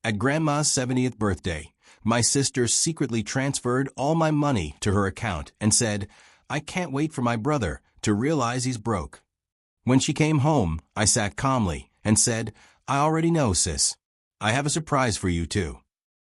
At Grandma's 70th birthday, my sister secretly transferred all my money to her account and said, "I can't wait for my brother to realize he's broke." When she came home, I sat calmly and said, "I already know, sis. I have a surprise for you, too."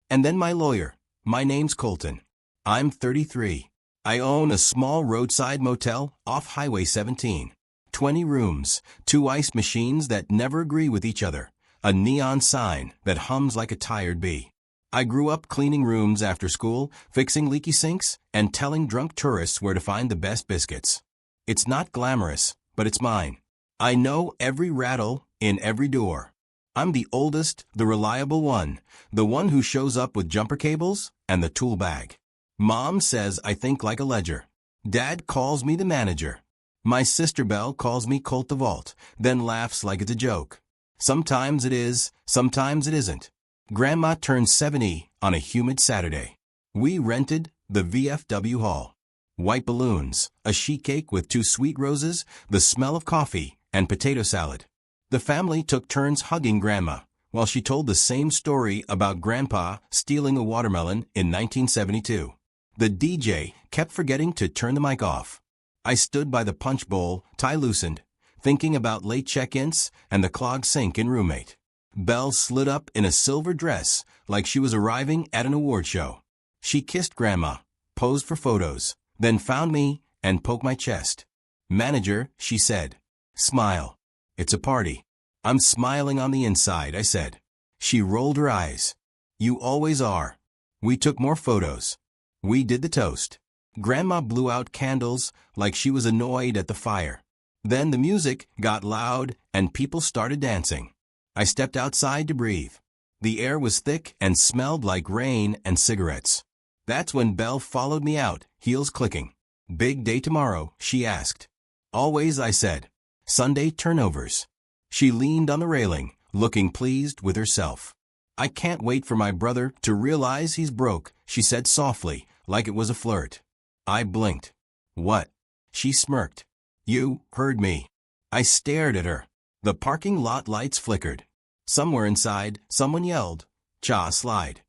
And then my lawyer. My name's Colton. I'm 33. I own a small roadside motel off Highway 17. 20 rooms, 2 ice machines that never agree with each other, a neon sign that hums like a tired bee. I grew up cleaning rooms after school, fixing leaky sinks, and telling drunk tourists where to find the best biscuits. It's not glamorous, but it's mine. I know every rattle in every door. I'm the oldest, the reliable one, the one who shows up with jumper cables and the tool bag. Mom says I think like a ledger. Dad calls me the manager. My sister Belle calls me Colt the Vault, then laughs like it's a joke. Sometimes it is, sometimes it isn't. Grandma turned 70 on a humid Saturday. We rented the VFW hall. White balloons, a sheet cake with 2 sweet roses, the smell of coffee, and potato salad. The family took turns hugging Grandma, while she told the same story about Grandpa stealing a watermelon in 1972. The DJ kept forgetting to turn the mic off. I stood by the punch bowl, tie loosened, thinking about late check-ins and the clogged sink and roommate. Belle slid up in a silver dress like she was arriving at an award show. She kissed Grandma, posed for photos, then found me and poked my chest. "Manager," she said. "Smile. It's a party." "I'm smiling on the inside," I said. She rolled her eyes. "You always are." We took more photos. We did the toast. Grandma blew out candles like she was annoyed at the fire. Then the music got loud and people started dancing. I stepped outside to breathe. The air was thick and smelled like rain and cigarettes. That's when Belle followed me out, heels clicking. "Big day tomorrow?" she asked. "Always," I said. "Sunday turnovers." She leaned on the railing, looking pleased with herself. "I can't wait for my brother to realize he's broke," she said softly, like it was a flirt. I blinked. "What?" She smirked. "You heard me." I stared at her. The parking lot lights flickered. Somewhere inside, someone yelled, "Cha slide."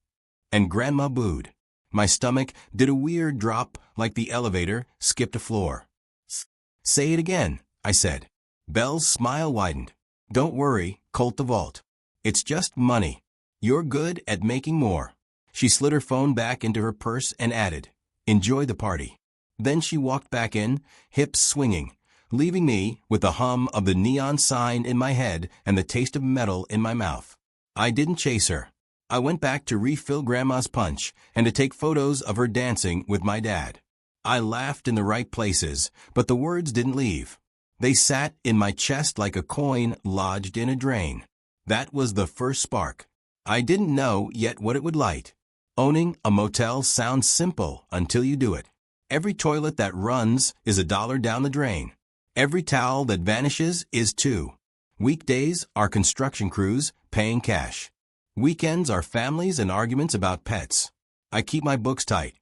And Grandma booed. My stomach did a weird drop like the elevator skipped a floor. "Say it again," I said. Belle's smile widened. "Don't worry, Colt the Vault. It's just money. You're good at making more." She slid her phone back into her purse and added, "Enjoy the party." Then she walked back in, hips swinging, leaving me with the hum of the neon sign in my head and the taste of metal in my mouth. I didn't chase her. I went back to refill Grandma's punch and to take photos of her dancing with my dad. I laughed in the right places, but the words didn't leave. They sat in my chest like a coin lodged in a drain. That was the first spark. I didn't know yet what it would light. Owning a motel sounds simple until you do it. Every toilet that runs is $1 down the drain. Every towel that vanishes is $2. Weekdays are construction crews paying cash. Weekends are families and arguments about pets. I keep my books tight.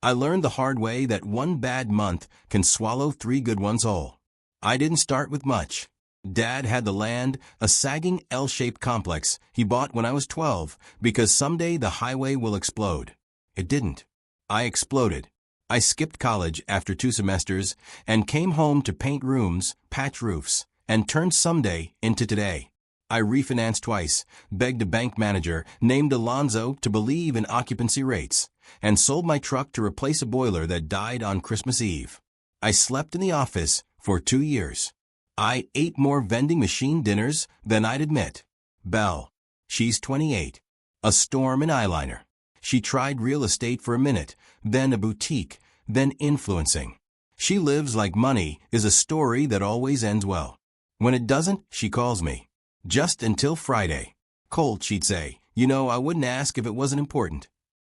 I learned the hard way that one bad month can swallow 3 good ones whole. I didn't start with much. Dad had the land, a sagging L-shaped complex he bought when I was 12 because someday the highway will explode. It didn't. I exploded. I skipped college after 2 semesters and came home to paint rooms, patch roofs, and turned someday into today. I refinanced twice, begged a bank manager named Alonzo to believe in occupancy rates, and sold my truck to replace a boiler that died on Christmas Eve. I slept in the office for 2 years. I ate more vending machine dinners than I'd admit. Belle. She's 28. A storm in eyeliner. She tried real estate for a minute, then a boutique, then influencing. She lives like money is a story that always ends well. When it doesn't, she calls me. Just until Friday. "Colt," she'd say, "you know, I wouldn't ask if it wasn't important."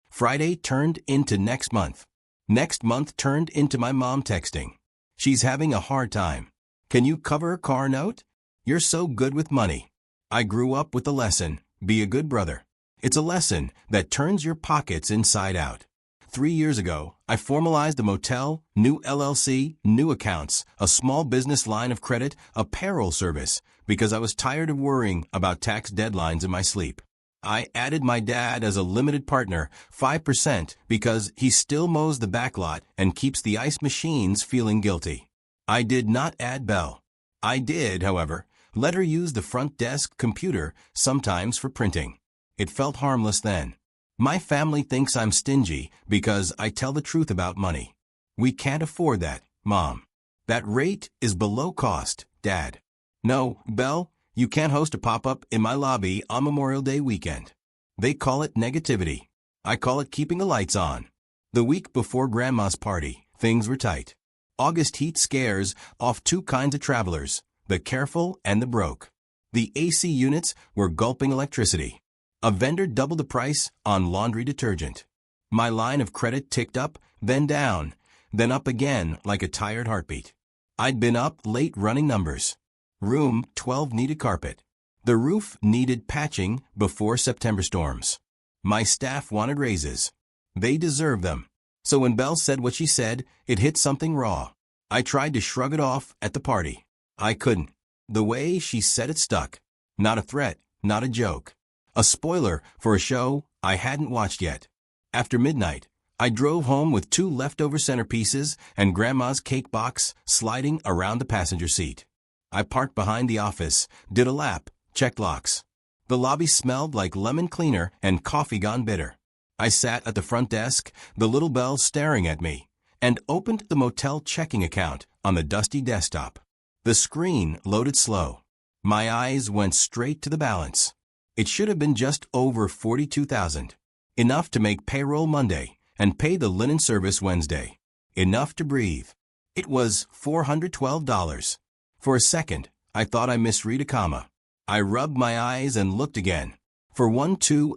Friday turned into next month. Next month turned into my mom texting. "She's having a hard time. Can you cover her car note? You're so good with money." I grew up with the lesson, be a good brother. It's a lesson that turns your pockets inside out. 3 years ago, I formalized a motel, new LLC, new accounts, a small business line of credit, a payroll service, because I was tired of worrying about tax deadlines in my sleep. I added my dad as a limited partner, 5%, because he still mows the backlot and keeps the ice machines feeling guilty. I did not add Belle. I did, however, let her use the front desk computer sometimes for printing. It felt harmless then. My family thinks I'm stingy because I tell the truth about money. We can't afford that, Mom. That rate is below cost, Dad. No, Belle, you can't host a pop-up in my lobby on Memorial Day weekend. They call it negativity. I call it keeping the lights on. The week before Grandma's party, things were tight. August heat scares off two kinds of travelers, the careful and the broke. The AC units were gulping electricity. A vendor doubled the price on laundry detergent. My line of credit ticked up, then down, then up again like a tired heartbeat. I'd been up late running numbers. Room 12 needed carpet. The roof needed patching before September storms. My staff wanted raises. They deserved them. So when Belle said what she said, it hit something raw. I tried to shrug it off at the party. I couldn't. The way she said it stuck. Not a threat, not a joke. A spoiler for a show I hadn't watched yet. After midnight, I drove home with two leftover centerpieces and Grandma's cake box sliding around the passenger seat. I parked behind the office, did a lap, checked locks. The lobby smelled like lemon cleaner and coffee gone bitter. I sat at the front desk, the little Belle staring at me, and opened the motel checking account on the dusty desktop. The screen loaded slow. My eyes went straight to the balance. It should have been just over $42,000. Enough to make payroll Monday and pay the linen service Wednesday. Enough to breathe. It was $412. For a second, I thought I misread a comma. I rubbed my eyes and looked again. For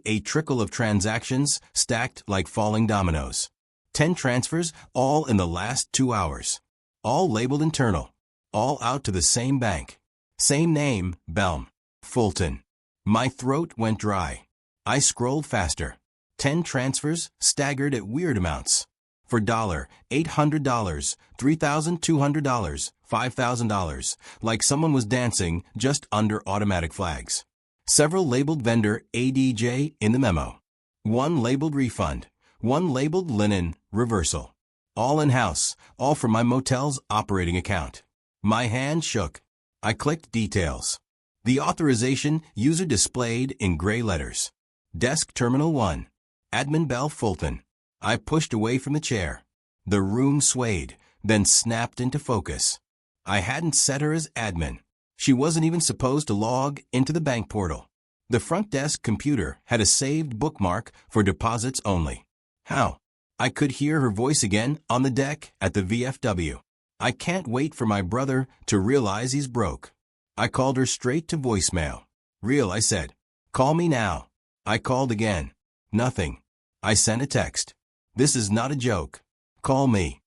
a trickle of transactions stacked like falling dominoes. 10 transfers, all in the last 2 hours. All labeled internal. All out to the same bank. Same name, Belm. Fulton. My throat went dry. I scrolled faster. 10 transfers, staggered at weird amounts. For $800, $3,200, $5,000, like someone was dancing just under automatic flags. Several labeled vendor ADJ in the memo. One labeled refund. One labeled linen reversal. All in-house, all from my motel's operating account. My hand shook. I clicked details. The authorization user displayed in gray letters. Desk Terminal 1. Admin Belle Fulton. I pushed away from the chair. The room swayed, then snapped into focus. I hadn't set her as admin. She wasn't even supposed to log into the bank portal. The front desk computer had a saved bookmark for deposits only. How? I could hear her voice again on the deck at the VFW. I can't wait for my brother to realize he's broke. I called her straight to voicemail. Real, I said. Call me now. I called again. Nothing. I sent a text. This is not a joke. Call me.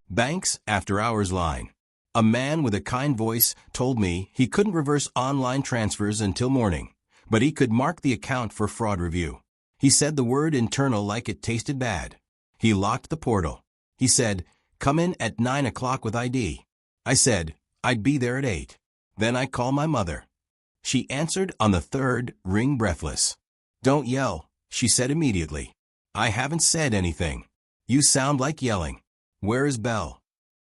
Bank's after hours line. A man with a kind voice told me he couldn't reverse online transfers until morning, but he could mark the account for fraud review. He said the word internal like it tasted bad. He locked the portal. He said, come in at 9 o'clock with ID. I said, I'd be there at 8. Then I called my mother. She answered on the third ring breathless. Don't yell, she said immediately. I haven't said anything. You sound like yelling. Where is Belle?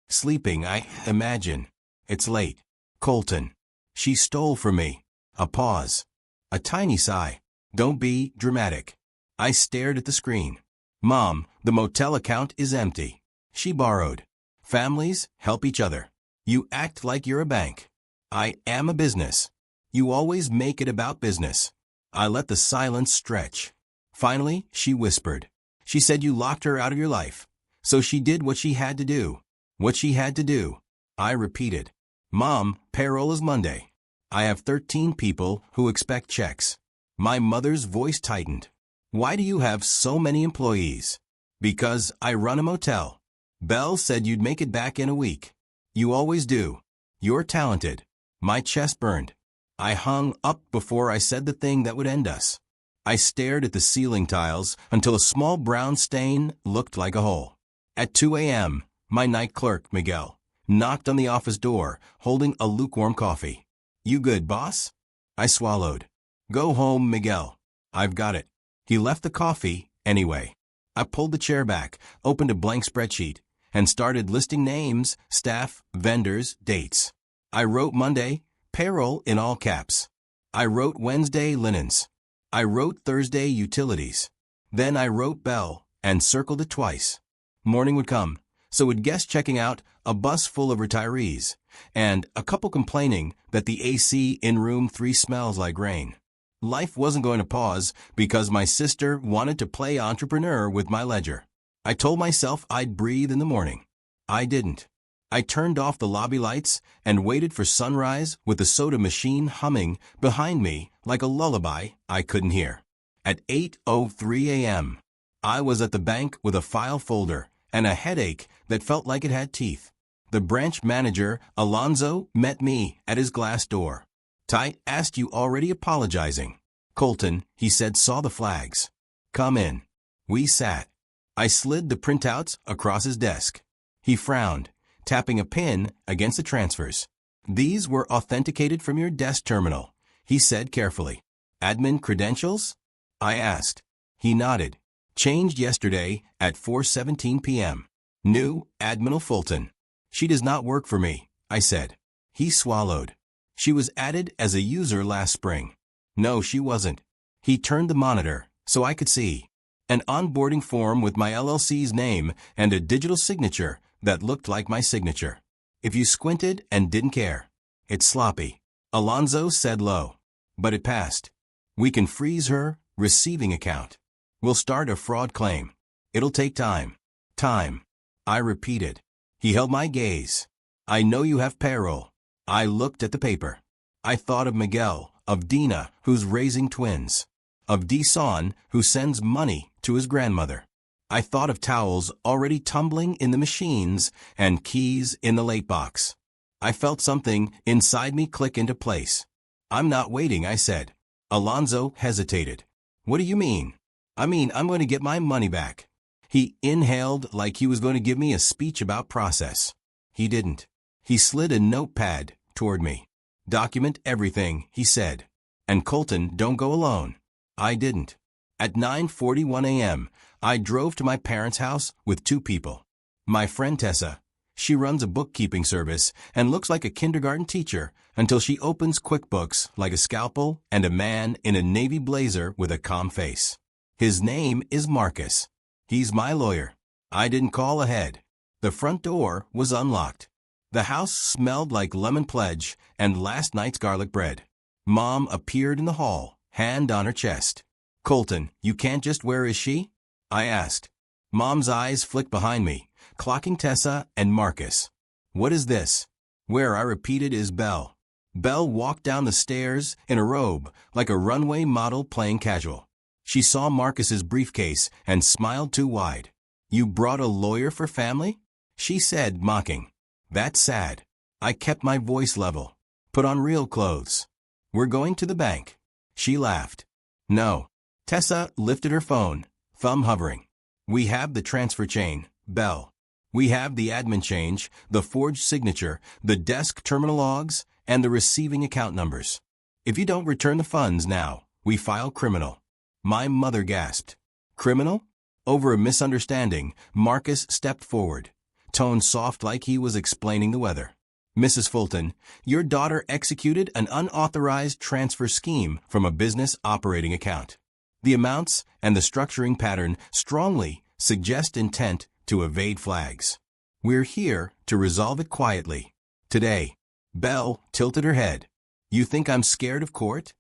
Sleeping, I imagine. It's late. Colton. She stole from me. A pause. A tiny sigh. Don't be dramatic. I stared at the screen. Mom, the motel account is empty. She borrowed. Families help each other. You act like you're a bank. I am a business. You always make it about business. I let the silence stretch. Finally, she whispered. She said you locked her out of your life. So she did what she had to do. What she had to do. I repeated. Mom, payroll is Monday. I have 13 people who expect checks. My mother's voice tightened. Why do you have so many employees? Because I run a motel. Belle said you'd make it back in a week. You always do. You're talented. My chest burned. I hung up before I said the thing that would end us. I stared at the ceiling tiles until a small brown stain looked like a hole. At 2 a.m., my night clerk, Miguel, knocked on the office door, holding a lukewarm coffee. You good, boss? I swallowed. Go home, Miguel. I've got it. He left the coffee, anyway. I pulled the chair back, opened a blank spreadsheet, and started listing names, staff, vendors, dates. I wrote Monday, payroll in all caps. I wrote Wednesday, linens. I wrote Thursday, utilities. Then I wrote bell, and circled it twice. Morning would come, so would guests checking out, a bus full of retirees, and a couple complaining that the AC in room 3 smells like rain. Life wasn't going to pause because my sister wanted to play entrepreneur with my ledger. I told myself I'd breathe in the morning. I didn't. I turned off the lobby lights and waited for sunrise with the soda machine humming behind me like a lullaby I couldn't hear. At 8:03 a.m., I was at the bank with a file folder and a headache that felt like it had teeth. The branch manager, Alonzo, met me at his glass door. "Ty asked you already apologizing." "Colton," he said, "saw the flags." "Come in." We sat. I slid the printouts across his desk. He frowned, tapping a pin against the transfers. "These were authenticated from your desk terminal," he said carefully. "Admin credentials?" I asked. He nodded. "Changed yesterday at 4:17 p.m. New, Admiral Fulton." "She does not work for me," I said. He swallowed. "She was added as a user last spring." "No, she wasn't." He turned the monitor so I could see. An onboarding form with my LLC's name and a digital signature that looked like my signature. If you squinted and didn't care. "It's sloppy," Alonzo said low. "But it passed. We can freeze her receiving account. We'll start a fraud claim. It'll take time." "Time," I repeated. He held my gaze. "I know you have payroll." I looked at the paper. I thought of Miguel, of Dina, who's raising twins, of Deson, who sends money to his grandmother. I thought of towels already tumbling in the machines and keys in the late box. I felt something inside me click into place. "I'm not waiting," I said. Alonzo hesitated. "What do you mean?" "I mean, I'm going to get my money back." He inhaled like he was going to give me a speech about process. He didn't. He slid a notepad toward me. "Document everything," he said. "And Colton, don't go alone." I didn't. At 9:41 a.m., I drove to my parents' house with 2 people. My friend Tessa. She runs a bookkeeping service and looks like a kindergarten teacher until she opens QuickBooks like a scalpel and a man in a navy blazer with a calm face. His name is Marcus. He's my lawyer. I didn't call ahead. The front door was unlocked. The house smelled like lemon pledge and last night's garlic bread. Mom appeared in the hall, hand on her chest. "Colton, you can't just where is she?" I asked. Mom's eyes flicked behind me, clocking Tessa and Marcus. "What is this?" "Where," I repeated, "is Belle." Belle walked down the stairs in a robe, like a runway model playing casual. She saw Marcus's briefcase and smiled too wide. "You brought a lawyer for family?" she said, mocking. "That's sad." I kept my voice level. "Put on real clothes. We're going to the bank." She laughed. "No." Tessa lifted her phone, thumb hovering. "We have the transfer chain, Belle. We have the admin change, the forged signature, the desk terminal logs, and the receiving account numbers. If you don't return the funds now, we file criminal." My mother gasped. "Criminal?" Over a misunderstanding, Marcus stepped forward, tone soft like he was explaining the weather. "Mrs. Fulton, your daughter executed an unauthorized transfer scheme from a business operating account. The amounts and the structuring pattern strongly suggest intent to evade flags. We're here to resolve it quietly. Today." Belle tilted her head. "You think I'm scared of court?"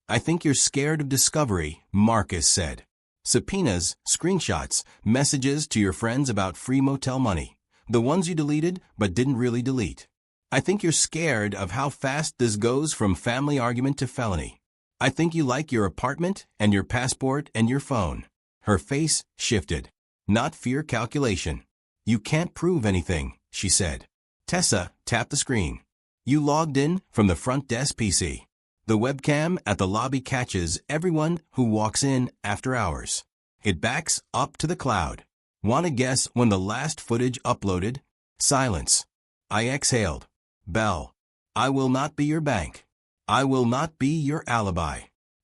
"I think you're scared of discovery," Marcus said. "Subpoenas, screenshots, messages to your friends about free motel money, the ones you deleted but didn't really delete. I think you're scared of how fast this goes from family argument to felony. I think you like your apartment and your passport and your phone." Her face shifted. "Not fear calculation. You can't prove anything," she said. Tessa tapped the screen. "You logged in from the front desk PC. The webcam at the lobby catches everyone who walks in after hours. It backs up to the cloud. Want to guess when the last footage uploaded?" Silence. I exhaled. "Belle, I will not be your bank. I will not be your alibi.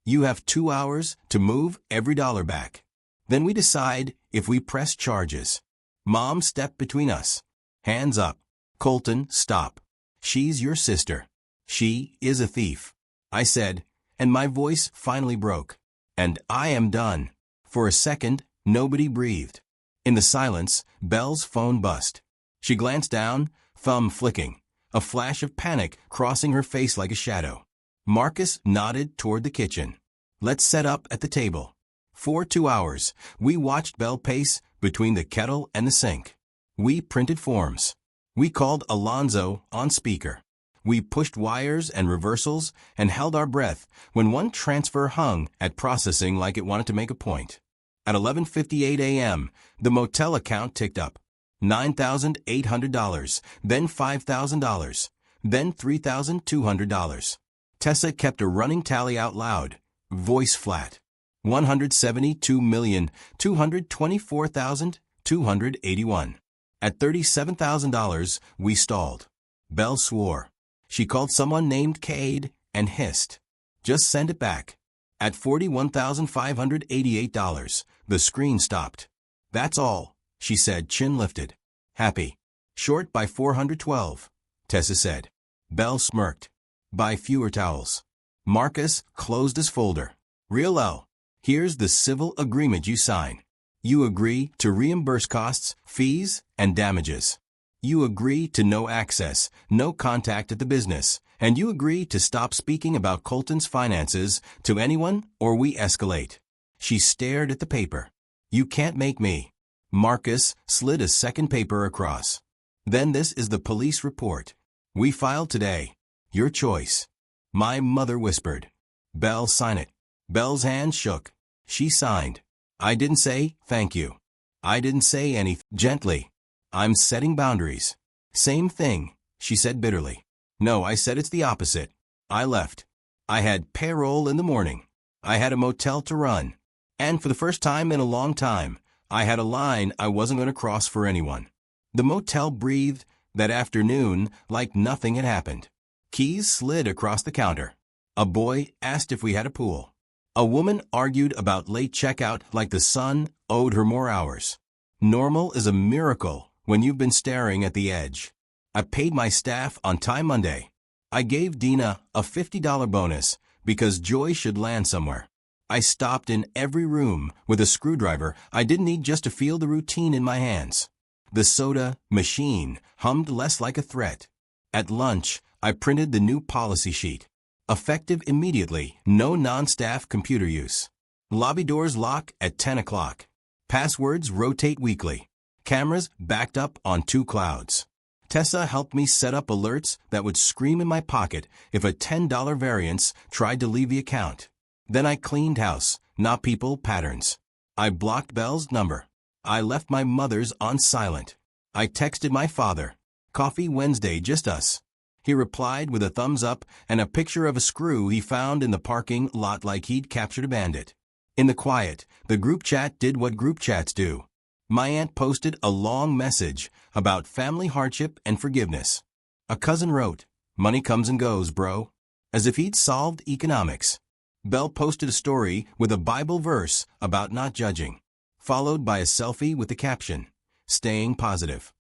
You have 2 hours to move every dollar back. Then we decide if we press charges. Mom stepped between us. Hands up. Colton, stop. She's your sister. She is a thief. I said, and my voice finally broke. And I am done. For a second, nobody breathed. In the silence, Belle's phone buzzed. She glanced down, thumb flicking, a flash of panic crossing her face like a shadow. Marcus nodded toward the kitchen. Let's set up at the table. For 2 hours, we watched Belle pace between the kettle and the sink. We printed forms. We called Alonzo on speaker. We pushed wires and reversals and held our breath when one transfer hung at processing like it wanted to make a point. At 11:58 a.m., the motel account ticked up. $9,800, then $5,000, then $3,200. Tessa kept a running tally out loud, voice flat. $172,224,281. At $37,000, we stalled. Belle swore. She called someone named Cade and hissed. Just send it back. At $41,588, the screen stopped. That's all, she said, chin lifted. Happy. Short by 412, Tessa said. Belle smirked. Buy fewer towels. Marcus closed his folder. Real L. Here's the civil agreement you sign. You agree to reimburse costs, fees, and damages. You agree to no access, no contact at the business, and you agree to stop speaking about Colton's finances to anyone or we escalate. She stared at the paper. You can't make me. Marcus slid a second paper across. Then this is the police report. We filed today. Your choice. My mother whispered. Belle, sign it. Belle's hand shook. She signed. I didn't say, thank you. I didn't say anything. Gently. I'm setting boundaries. Same thing, she said bitterly. No, I said it's the opposite. I left. I had payroll in the morning. I had a motel to run. And for the first time in a long time, I had a line I wasn't going to cross for anyone. The motel breathed that afternoon like nothing had happened. Keys slid across the counter. A boy asked if we had a pool. A woman argued about late checkout like the sun owed her more hours. Normal is a miracle when you've been staring at the edge. I paid my staff on time Monday. I gave Dina a $50 bonus because Joy should land somewhere. I stopped in every room with a screwdriver I didn't need just to feel the routine in my hands. The soda machine hummed less like a threat. At lunch, I printed the new policy sheet. Effective immediately, no non-staff computer use. Lobby doors lock at 10 o'clock. Passwords rotate weekly. Cameras backed up on 2 clouds. Tessa helped me set up alerts that would scream in my pocket if a $10 variance tried to leave the account. Then I cleaned house, not people, patterns. I blocked Belle's number. I left my mother's on silent. I texted my father. Coffee Wednesday, just us. He replied with a thumbs up and a picture of a screw he found in the parking lot like he'd captured a bandit. In the quiet, the group chat did what group chats do. My aunt posted a long message about family hardship and forgiveness. A cousin wrote, "Money comes and goes, bro," as if he'd solved economics. Belle posted a story with a Bible verse about not judging, followed by a selfie with the caption, "Staying positive."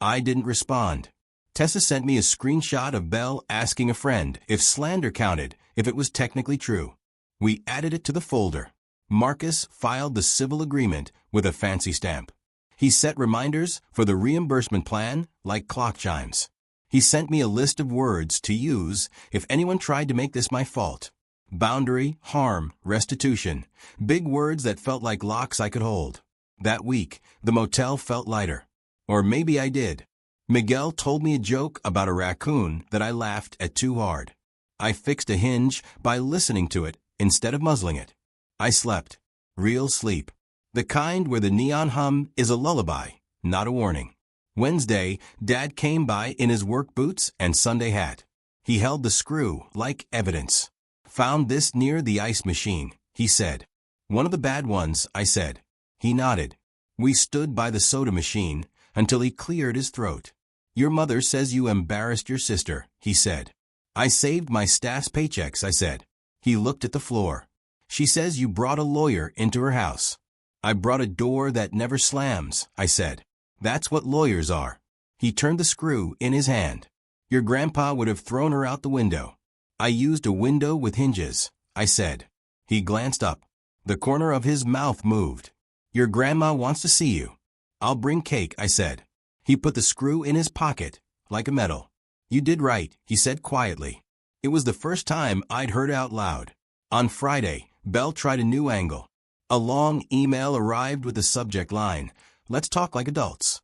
I didn't respond. Tessa sent me a screenshot of Belle asking a friend if slander counted, if it was technically true. We added it to the folder. Marcus filed the civil agreement with a fancy stamp. He set reminders for the reimbursement plan like clock chimes. He sent me a list of words to use if anyone tried to make this my fault. Boundary, harm, restitution. Big words that felt like locks I could hold. That week, the motel felt lighter. Or maybe I did. Miguel told me a joke about a raccoon that I laughed at too hard. I fixed a hinge by listening to it instead of muzzling it. I slept. Real sleep. The kind where the neon hum is a lullaby, not a warning. Wednesday, Dad came by in his work boots and Sunday hat. He held the screw like evidence. Found this near the ice machine, he said. One of the bad ones, I said. He nodded. We stood by the soda machine until he cleared his throat. Your mother says you embarrassed your sister, he said. I saved my staff's paychecks, I said. He looked at the floor. She says you brought a lawyer into her house. I brought a door that never slams, I said. That's what lawyers are. He turned the screw in his hand. Your grandpa would have thrown her out the window. I used a window with hinges, I said. He glanced up. The corner of his mouth moved. Your grandma wants to see you. I'll bring cake, I said. He put the screw in his pocket, like a medal. You did right, he said quietly. It was the first time I'd heard out loud. On Friday, Belle tried a new angle. A long email arrived with the subject line, "Let's talk like adults."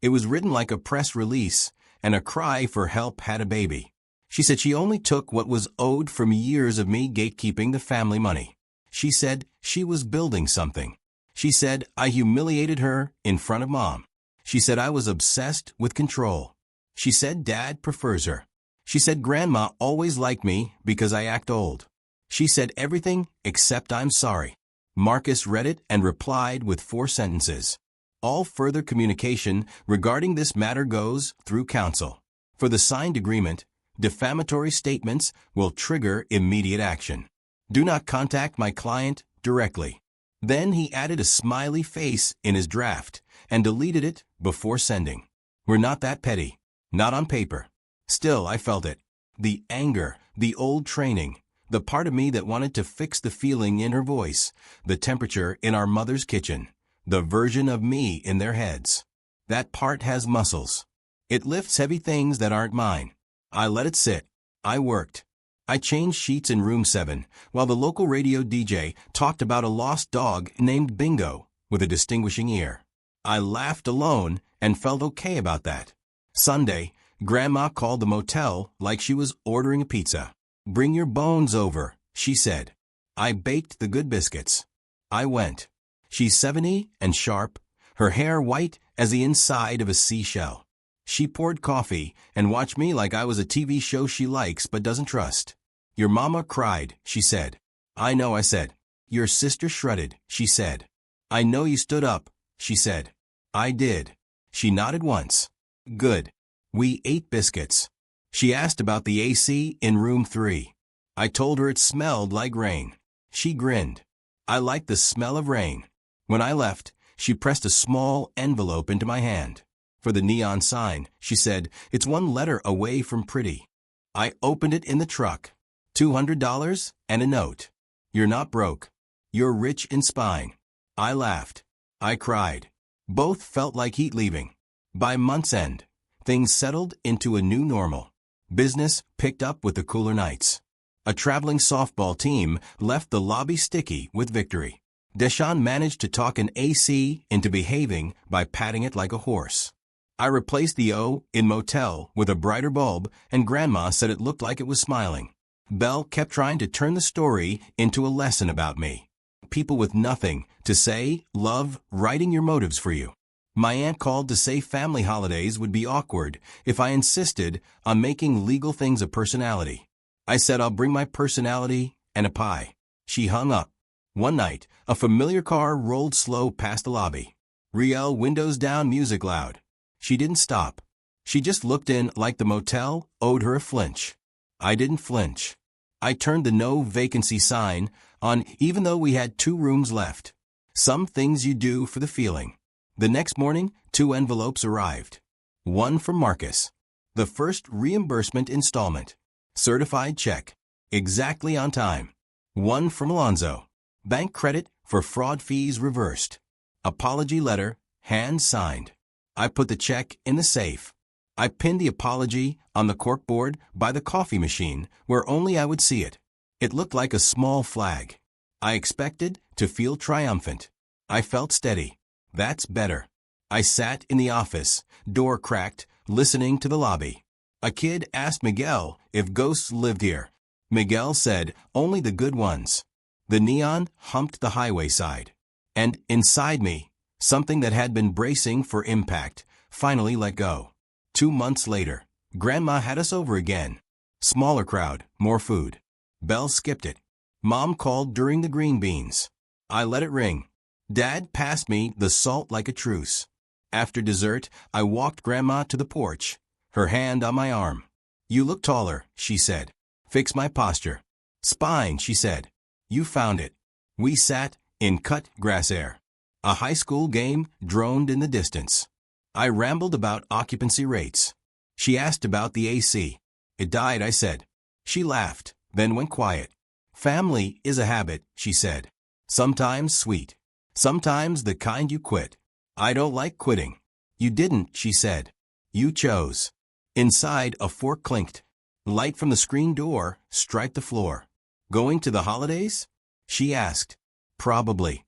It was written like a press release, and a cry for help had a baby. She said she only took what was owed from years of me gatekeeping the family money. She said she was building something. She said I humiliated her in front of Mom. She said I was obsessed with control. She said Dad prefers her. She said Grandma always liked me because I act old. She said everything except I'm sorry. Marcus read it and replied with 4 sentences. All further communication regarding this matter goes through counsel. For the signed agreement, defamatory statements will trigger immediate action. Do not contact my client directly. Then he added a smiley face in his draft and deleted it before sending. We're not that petty. Not on paper. Still, I felt it. The anger, the old training, the part of me that wanted to fix the feeling in her voice, the temperature in our mother's kitchen, the version of me in their heads. That part has muscles. It lifts heavy things that aren't mine. I let it sit. I worked. I changed sheets in room 7, while the local radio DJ talked about a lost dog named Bingo with a distinguishing ear. I laughed alone and felt okay about that. Sunday, Grandma called the motel like she was ordering a pizza. Bring your bones over, she said. I baked the good biscuits. I went. She's 70 and sharp, her hair white as the inside of a seashell. She poured coffee and watched me like I was a TV show she likes but doesn't trust. Your mama cried, she said. I know, I said. Your sister shredded, she said. I know you stood up, she said. I did. She nodded once. Good. We ate biscuits. She asked about the AC in room 3. I told her it smelled like rain. She grinned. I liked the smell of rain. When I left, she pressed a small envelope into my hand. For the neon sign, she said, it's 1 letter away from pretty. I opened it in the truck. $200 and a note. You're not broke. You're rich in spine. I laughed. I cried. Both felt like heat leaving. By month's end, things settled into a new normal. Business picked up with the cooler nights. A traveling softball team left the lobby sticky with victory. Deshaun managed to talk an AC into behaving by patting it like a horse. I replaced the O in motel with a brighter bulb, and Grandma said it looked like it was smiling. Belle kept trying to turn the story into a lesson about me. People with nothing to say love writing your motives for you. My aunt called to say family holidays would be awkward if I insisted on making legal things a personality. I said I'll bring my personality and a pie. She hung up. One night, a familiar car rolled slow past the lobby. Riel windows down, music loud. She didn't stop. She just looked in like the motel owed her a flinch. I didn't flinch. I turned the no vacancy sign on even though we had 2 rooms left. Some things you do for the feeling. The next morning, 2 envelopes arrived. One from Marcus. The first reimbursement installment. Certified check. Exactly on time. One from Alonzo. Bank credit for fraud fees reversed. Apology letter, hand signed. I put the check in the safe. I pinned the apology on the corkboard by the coffee machine where only I would see it. It looked like a small flag. I expected to feel triumphant. I felt steady. That's better. I sat in the office, door cracked, listening to the lobby. A kid asked Miguel if ghosts lived here. Miguel said, only the good ones. The neon humped the highway side. And inside me, something that had been bracing for impact finally let go. 2 months later, Grandma had us over again. Smaller crowd, more food. Belle skipped it. Mom called during the green beans. I let it ring. Dad passed me the salt like a truce. After dessert, I walked Grandma to the porch, her hand on my arm. You look taller, she said. Fix my posture. Spine, she said. You found it. We sat in cut grass air. A high school game droned in the distance. I rambled about occupancy rates. She asked about the AC. It died, I said. She laughed, then went quiet. Family is a habit, she said. Sometimes sweet. Sometimes the kind you quit. I don't like quitting. You didn't, she said. You chose. Inside, a fork clinked. Light from the screen door striped the floor. Going to the holidays? She asked. Probably.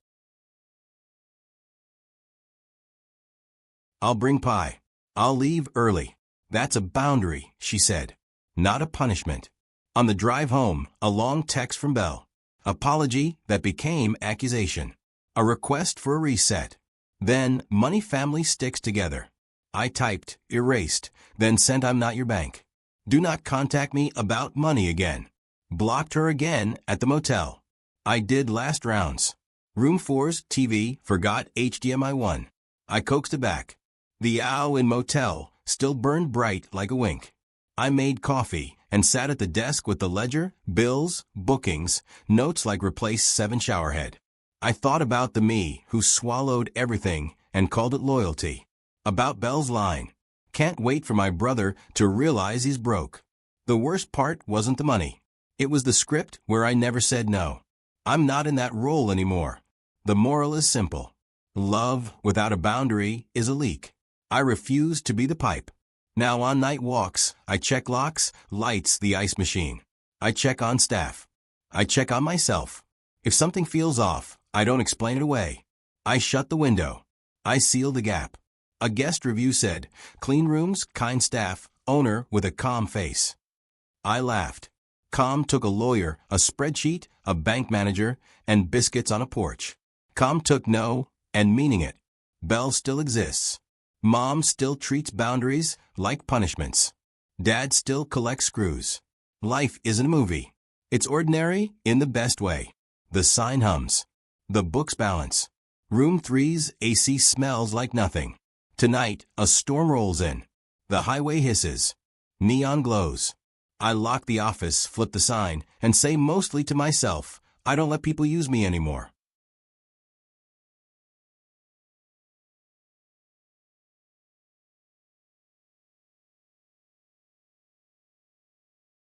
I'll bring pie. I'll leave early. That's a boundary, she said. Not a punishment. On the drive home, a long text from Belle. Apology that became accusation. A request for a reset. Then, money family sticks together. I typed, erased, then sent I'm not your bank. Do not contact me about money again. Blocked her again at the motel. I did last rounds. Room 4's TV forgot HDMI 1. I coaxed it back. The owl in motel still burned bright like a wink. I made coffee and sat at the desk with the ledger, bills, bookings, notes like replace 7 showerhead. I thought about the me who swallowed everything and called it loyalty. About Belle's line. Can't wait for my brother to realize he's broke. The worst part wasn't the money. It was the script where I never said no. I'm not in that role anymore. The moral is simple. Love without a boundary is a leak. I refuse to be the pipe. Now on night walks, I check locks, lights, the ice machine. I check on staff. I check on myself. If something feels off, I don't explain it away. I shut the window. I seal the gap. A guest review said, clean rooms, kind staff, owner with a calm face. I laughed. Calm took a lawyer, a spreadsheet, a bank manager, and biscuits on a porch. Calm took no, and meaning it. Belle still exists. Mom still treats boundaries like punishments. Dad still collects screws. Life isn't a movie. It's ordinary in the best way. The sign hums. The books balance. Room 3's AC smells like nothing. Tonight, a storm rolls in. The highway hisses. Neon glows. I lock the office, flip the sign, and say mostly to myself, I don't let people use me anymore.